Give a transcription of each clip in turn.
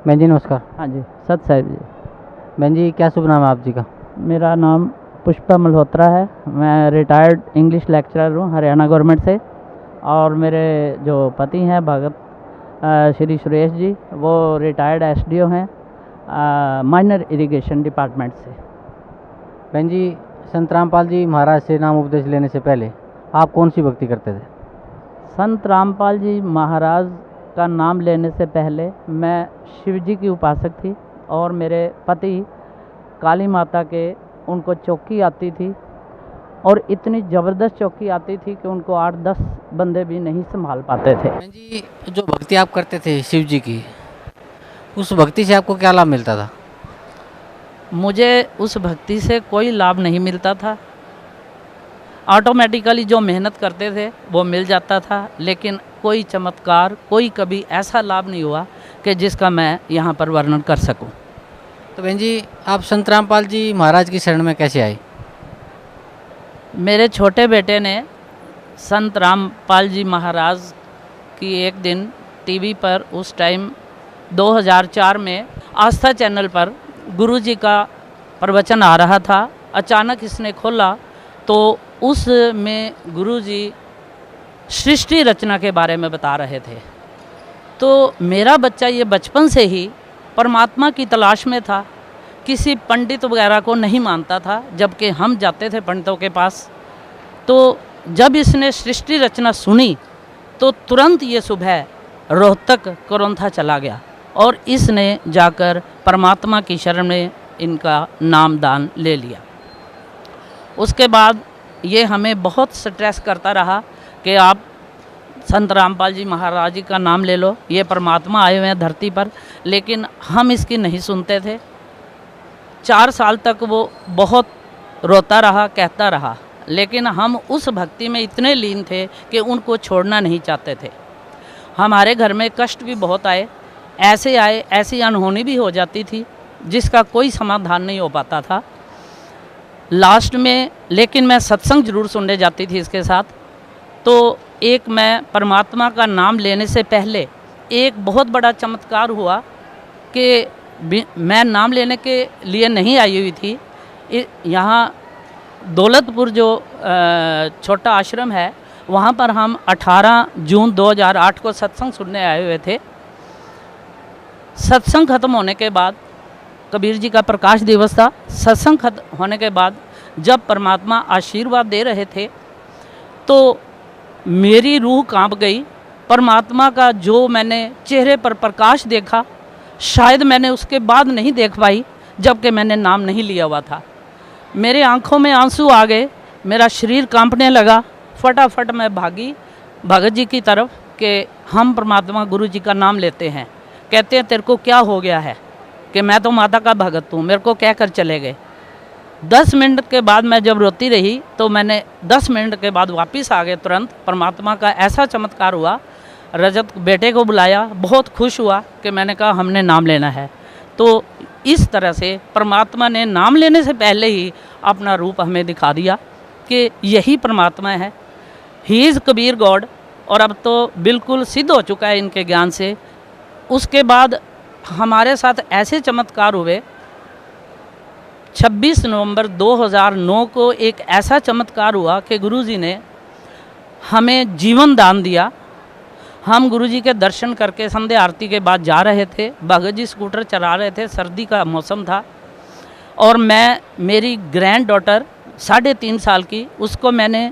बहन जी नमस्कार। हाँ जी, सत साहिब जी। बहन जी क्या शुभ नाम है आप जी का? मेरा नाम पुष्पा मल्होत्रा है। मैं रिटायर्ड इंग्लिश लेक्चरर हूँ हरियाणा गवर्नमेंट से। और मेरे जो पति हैं भगत श्री सुरेश जी, वो रिटायर्ड एसडीओ हैं माइनर इरिगेशन डिपार्टमेंट से। बहन जी संत रामपाल जी महाराज से नाम उपदेश लेने से पहले आप कौन सी भक्ति करते थे? संत रामपाल जी महाराज का नाम लेने से पहले मैं शिव जी की उपासक थी और मेरे पति काली माता के उनको चौकी आती थी और इतनी ज़बरदस्त चौकी आती थी कि उनको 8-10 बंदे भी नहीं संभाल पाते थे। बहन जी जो भक्ति आप करते थे शिव जी की, उस भक्ति से आपको क्या लाभ मिलता था? मुझे उस भक्ति से कोई लाभ नहीं मिलता था। ऑटोमेटिकली जो मेहनत करते थे वो मिल जाता था, लेकिन कोई चमत्कार, कोई कभी ऐसा लाभ नहीं हुआ कि जिसका मैं यहाँ पर वर्णन कर सकूं। तो बहन जी आप संत रामपाल जी महाराज की शरण में कैसे आए? मेरे छोटे बेटे ने संत रामपाल जी महाराज की एक दिन टीवी पर, उस टाइम 2004 में आस्था चैनल पर गुरुजी का प्रवचन आ रहा था। अचानक इसने खोला तो उसमें गुरुजी सृष्टि रचना के बारे में बता रहे थे। तो मेरा बच्चा ये बचपन से ही परमात्मा की तलाश में था, किसी पंडित वगैरह को नहीं मानता था, जबकि हम जाते थे पंडितों के पास। तो जब इसने सृष्टि रचना सुनी तो तुरंत ये सुबह रोहतक कोरंथा चला गया और इसने जाकर परमात्मा की शरण में इनका नाम दान ले लिया। उसके बाद ये हमें बहुत स्ट्रेस करता रहा कि आप संत रामपाल जी महाराज जी का नाम ले लो, ये परमात्मा आए हुए हैं धरती पर, लेकिन हम इसकी नहीं सुनते थे। 4 साल तक वो बहुत रोता रहा, कहता रहा, लेकिन हम उस भक्ति में इतने लीन थे कि उनको छोड़ना नहीं चाहते थे। हमारे घर में कष्ट भी बहुत आए, ऐसी अनहोनी भी हो जाती थी जिसका कोई समाधान नहीं हो पाता था लास्ट में। लेकिन मैं सत्संग जरूर सुनने जाती थी इसके साथ। तो एक मैं परमात्मा का नाम लेने से पहले एक बहुत बड़ा चमत्कार हुआ कि मैं नाम लेने के लिए नहीं आई हुई थी। यहाँ दौलतपुर जो छोटा आश्रम है, वहाँ पर हम 18 जून 2008 को सत्संग सुनने आए हुए थे। सत्संग खत्म होने के बाद, कबीर जी का प्रकाश दिवस था, सत्संग खत्म होने के बाद जब परमात्मा आशीर्वाद दे रहे थे तो मेरी रूह कांप गई। परमात्मा का जो मैंने चेहरे पर प्रकाश देखा, शायद मैंने उसके बाद नहीं देख पाई, जबकि मैंने नाम नहीं लिया हुआ था। मेरे आंखों में आंसू आ गए, मेरा शरीर कांपने लगा। फटाफट मैं भागी भगत जी की तरफ कि हम परमात्मा गुरु जी का नाम लेते हैं। कहते हैं तेरे को क्या हो गया है? कि मैं तो माता का भगत हूँ, मेरे को कहकर चले गए। 10 मिनट के बाद मैं जब रोती रही तो मैंने 10 मिनट के बाद वापस आ गए तुरंत। परमात्मा का ऐसा चमत्कार हुआ, रजत बेटे को बुलाया, बहुत खुश हुआ कि मैंने कहा हमने नाम लेना है। तो इस तरह से परमात्मा ने नाम लेने से पहले ही अपना रूप हमें दिखा दिया कि यही परमात्मा है, ही इज़ कबीर गॉड। और अब तो बिल्कुल सिद्ध हो चुका है इनके ज्ञान से। उसके बाद हमारे साथ ऐसे चमत्कार हुए। 26 नवंबर 2009 को एक ऐसा चमत्कार हुआ कि गुरुजी ने हमें जीवन दान दिया। हम गुरुजी के दर्शन करके संध्या आरती के बाद जा रहे थे, भगत जी स्कूटर चला रहे थे, सर्दी का मौसम था, और मैं, मेरी ग्रैंड डॉटर 3.5 साल की, उसको मैंने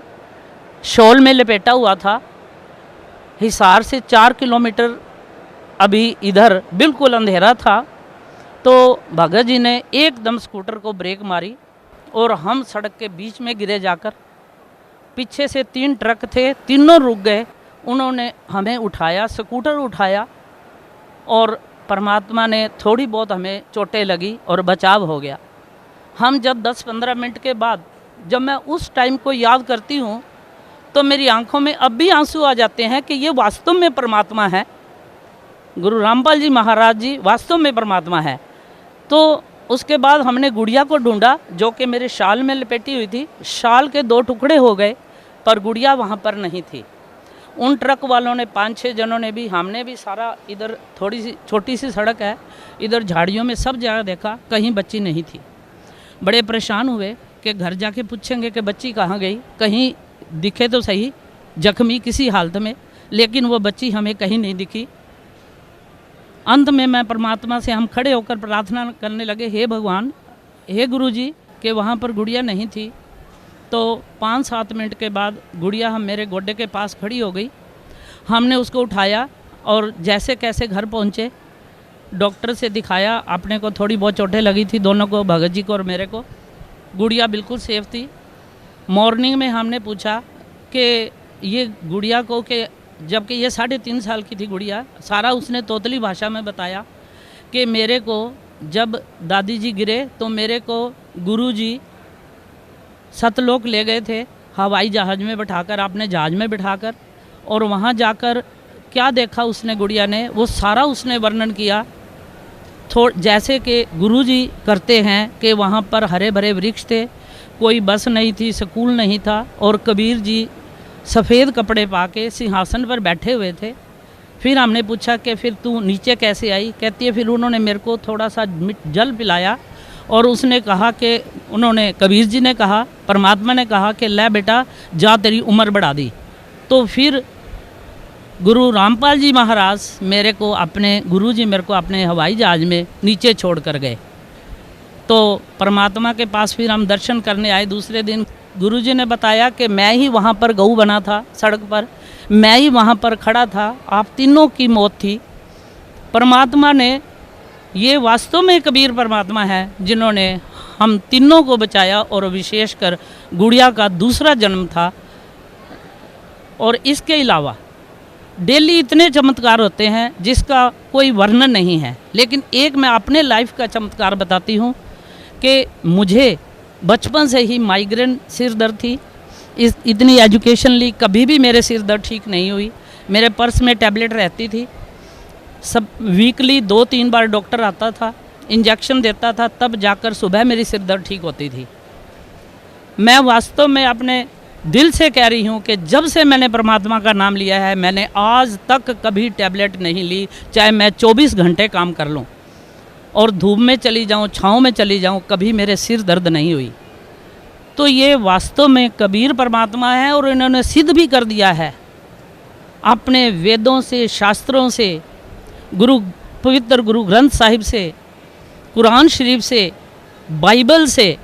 शॉल में लपेटा हुआ था। हिसार से 4 किलोमीटर अभी इधर बिल्कुल अंधेरा था। तो भगत जी ने एकदम स्कूटर को ब्रेक मारी और हम सड़क के बीच में गिरे जाकर। पीछे से 3 ट्रक थे, तीनों रुक गए। उन्होंने हमें उठाया, स्कूटर उठाया, और परमात्मा ने थोड़ी बहुत हमें चोटें लगी और बचाव हो गया। हम जब 10-15 मिनट के बाद जब मैं उस टाइम को याद करती हूँ तो मेरी आंखों में अब भी आंसू आ जाते हैं कि ये वास्तव में परमात्मा है। गुरु रामपाल जी महाराज जी वास्तव में परमात्मा है। तो उसके बाद हमने गुड़िया को ढूंढा जो कि मेरे शाल में लपेटी हुई थी। शाल के 2 टुकड़े हो गए पर गुड़िया वहाँ पर नहीं थी। उन ट्रक वालों ने 5-6 जनों ने भी, हमने भी सारा इधर थोड़ी सी छोटी सी सड़क है, इधर झाड़ियों में सब जगह देखा, कहीं बच्ची नहीं थी। बड़े परेशान हुए कि घर जाके पूछेंगे कि बच्ची कहाँ गई, कहीं दिखे तो सही जख्मी किसी हालत में, लेकिन वो बच्ची हमें कहीं नहीं दिखी। अंत में मैं परमात्मा से हम खड़े होकर प्रार्थना करने लगे, हे भगवान, हे गुरुजी, कि वहाँ पर गुड़िया नहीं थी। तो 5-7 मिनट के बाद गुड़िया हम मेरे गोडे के पास खड़ी हो गई। हमने उसको उठाया और जैसे कैसे घर पहुँचे, डॉक्टर से दिखाया, अपने को थोड़ी बहुत चोटें लगी थी, दोनों को, भगत जी को और मेरे को। गुड़िया बिल्कुल सेफ थी। मॉर्निंग में हमने पूछा कि ये गुड़िया को, कि जबकि ये 3.5 साल की थी गुड़िया, सारा उसने तोतली भाषा में बताया कि मेरे को जब दादी जी गिरे तो मेरे को गुरुजी सतलोक ले गए थे हवाई जहाज़ में बैठाकर, अपने जहाज़ में बिठाकर, और वहाँ जाकर क्या देखा उसने, गुड़िया ने, वो सारा उसने वर्णन किया। जैसे कि गुरुजी करते हैं कि वहाँ पर हरे भरे वृक्ष थे, कोई बस नहीं थी, स्कूल नहीं था, और कबीर जी सफ़ेद कपड़े पा के सिंहासन पर बैठे हुए थे। फिर हमने पूछा कि फिर तू नीचे कैसे आई? कहती है फिर उन्होंने मेरे को थोड़ा सा जल पिलाया और उसने कहा कि, उन्होंने, कबीर जी ने कहा, परमात्मा ने कहा कि ले बेटा जा, तेरी उम्र बढ़ा दी। तो फिर गुरु रामपाल जी महाराज मेरे को अपने, गुरु जी मेरे को अपने हवाई जहाज़ में नीचे छोड़ कर गए। तो परमात्मा के पास फिर हम दर्शन करने आए। दूसरे दिन गुरुजी ने बताया कि मैं ही वहाँ पर गऊ बना था सड़क पर, मैं ही वहाँ पर खड़ा था, आप तीनों की मौत थी। परमात्मा ने, ये वास्तव में कबीर परमात्मा है जिन्होंने हम तीनों को बचाया, और विशेषकर गुड़िया का दूसरा जन्म था। और इसके अलावा डेली इतने चमत्कार होते हैं जिसका कोई वर्णन नहीं है। लेकिन एक मैं अपने लाइफ का चमत्कार बताती हूँ कि मुझे बचपन से ही माइग्रेन, सिर दर्द थी। इतनी एजुकेशन ली, कभी भी मेरे सिर दर्द ठीक नहीं हुई। मेरे पर्स में टैबलेट रहती थी, सब वीकली 2-3 बार डॉक्टर आता था, इंजेक्शन देता था, तब जाकर सुबह मेरी सिर दर्द ठीक होती थी। मैं वास्तव में अपने दिल से कह रही हूँ कि जब से मैंने परमात्मा का नाम लिया है, मैंने आज तक कभी टैबलेट नहीं ली, चाहे मैं 24 घंटे काम कर लूँ और धूप में चली जाऊँ, छाँव में चली जाऊँ, कभी मेरे सिर दर्द नहीं हुई। तो ये वास्तव में कबीर परमात्मा है, और इन्होंने सिद्ध भी कर दिया है अपने वेदों से, शास्त्रों से, पवित्र गुरु ग्रंथ साहिब से, कुरान शरीफ से, बाइबल से।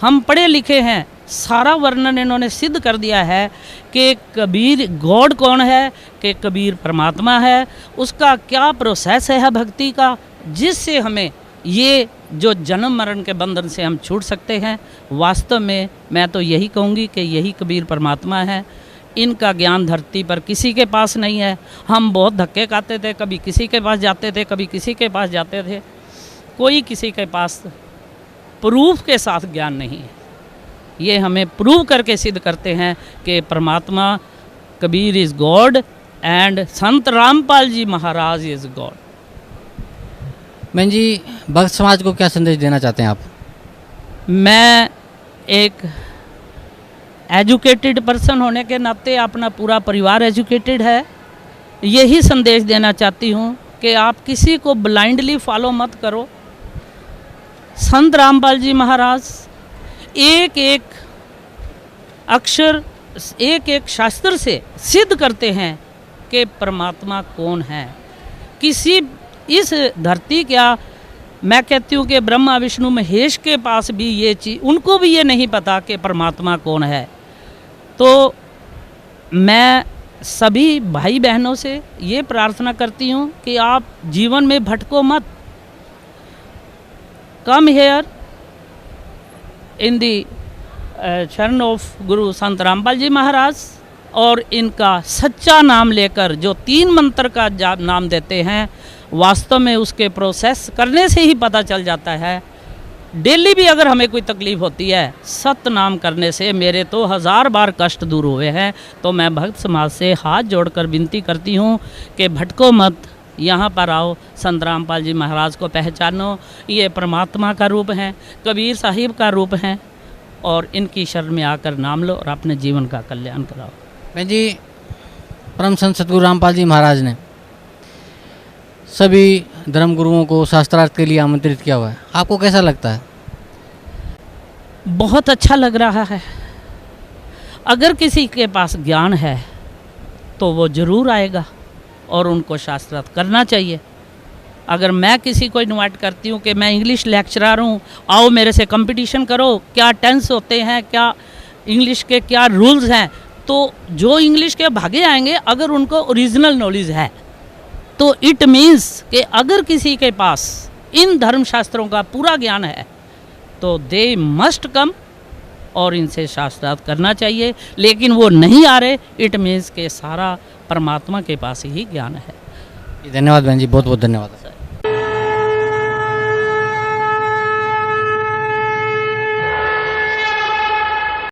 हम पढ़े लिखे हैं, सारा वर्णन इन्होंने सिद्ध कर दिया है कि कबीर गॉड कौन है, कि कबीर परमात्मा है, उसका क्या प्रोसेस है भक्ति का, जिससे हमें ये जो जन्म मरण के बंधन से हम छूट सकते हैं। वास्तव में मैं तो यही कहूँगी कि यही कबीर परमात्मा है। इनका ज्ञान धरती पर किसी के पास नहीं है। हम बहुत धक्के खाते थे, कभी किसी के पास जाते थे, कभी किसी के पास जाते थे, कोई किसी के पास प्रूफ के साथ ज्ञान नहीं है। ये हमें प्रूव करके सिद्ध करते हैं कि परमात्मा Kabir is God and Sant Rampal ji Maharaj is God. बहन जी, भक्त समाज को क्या संदेश देना चाहते हैं आप? मैं एक एजुकेटेड पर्सन होने के नाते, अपना पूरा परिवार एजुकेटेड है, यही संदेश देना चाहती हूँ कि आप किसी को ब्लाइंडली फॉलो मत करो। संत रामपाल जी महाराज एक एक अक्षर, एक एक शास्त्र से सिद्ध करते हैं कि परमात्मा कौन है। किसी इस धरती, क्या मैं कहती हूँ कि ब्रह्मा विष्णु महेश के पास भी ये चीज़, उनको भी ये नहीं पता कि परमात्मा कौन है। तो मैं सभी भाई बहनों से ये प्रार्थना करती हूँ कि आप जीवन में भटको मत। कम हेयर इन दी शरण ऑफ गुरु संत रामपाल जी महाराज, और इनका सच्चा नाम लेकर जो 3 मंत्र का नाम देते हैं, वास्तव में उसके प्रोसेस करने से ही पता चल जाता है। डेली भी अगर हमें कोई तकलीफ़ होती है, सत नाम करने से मेरे तो 1000 बार कष्ट दूर हुए हैं। तो मैं भक्त समाज से हाथ जोड़कर विनती करती हूँ कि भटको मत, यहाँ पर आओ, संत रामपाल जी महाराज को पहचानो। ये परमात्मा का रूप हैं, कबीर साहिब का रूप हैं, और इनकी शरण में आकर नाम लो और अपने जीवन का कल्याण कराओ। बहन जी, परम संत सतगुरु रामपाल जी महाराज ने सभी धर्मगुरुओं को शास्त्रार्थ के लिए आमंत्रित किया हुआ है, आपको कैसा लगता है? बहुत अच्छा लग रहा है। अगर किसी के पास ज्ञान है तो वो ज़रूर आएगा और उनको शास्त्रार्थ करना चाहिए। अगर मैं किसी को इनवाइट करती हूँ कि मैं इंग्लिश लेक्चरर हूँ, आओ मेरे से कंपटीशन करो, क्या टेंस होते हैं, क्या इंग्लिश के क्या रूल्स हैं, तो जो इंग्लिश के भागे आएंगे अगर उनको ओरिजिनल नॉलेज है तो इट मीन्स कि अगर किसी के पास इन धर्मशास्त्रों का पूरा ज्ञान है तो दे मस्ट कम और इनसे शास्त्रार्थ करना चाहिए। लेकिन वो नहीं आ रहे, इट मीन्स के सारा परमात्मा के पास ही ज्ञान है। धन्यवाद बहन जी, बहुत बहुत धन्यवाद।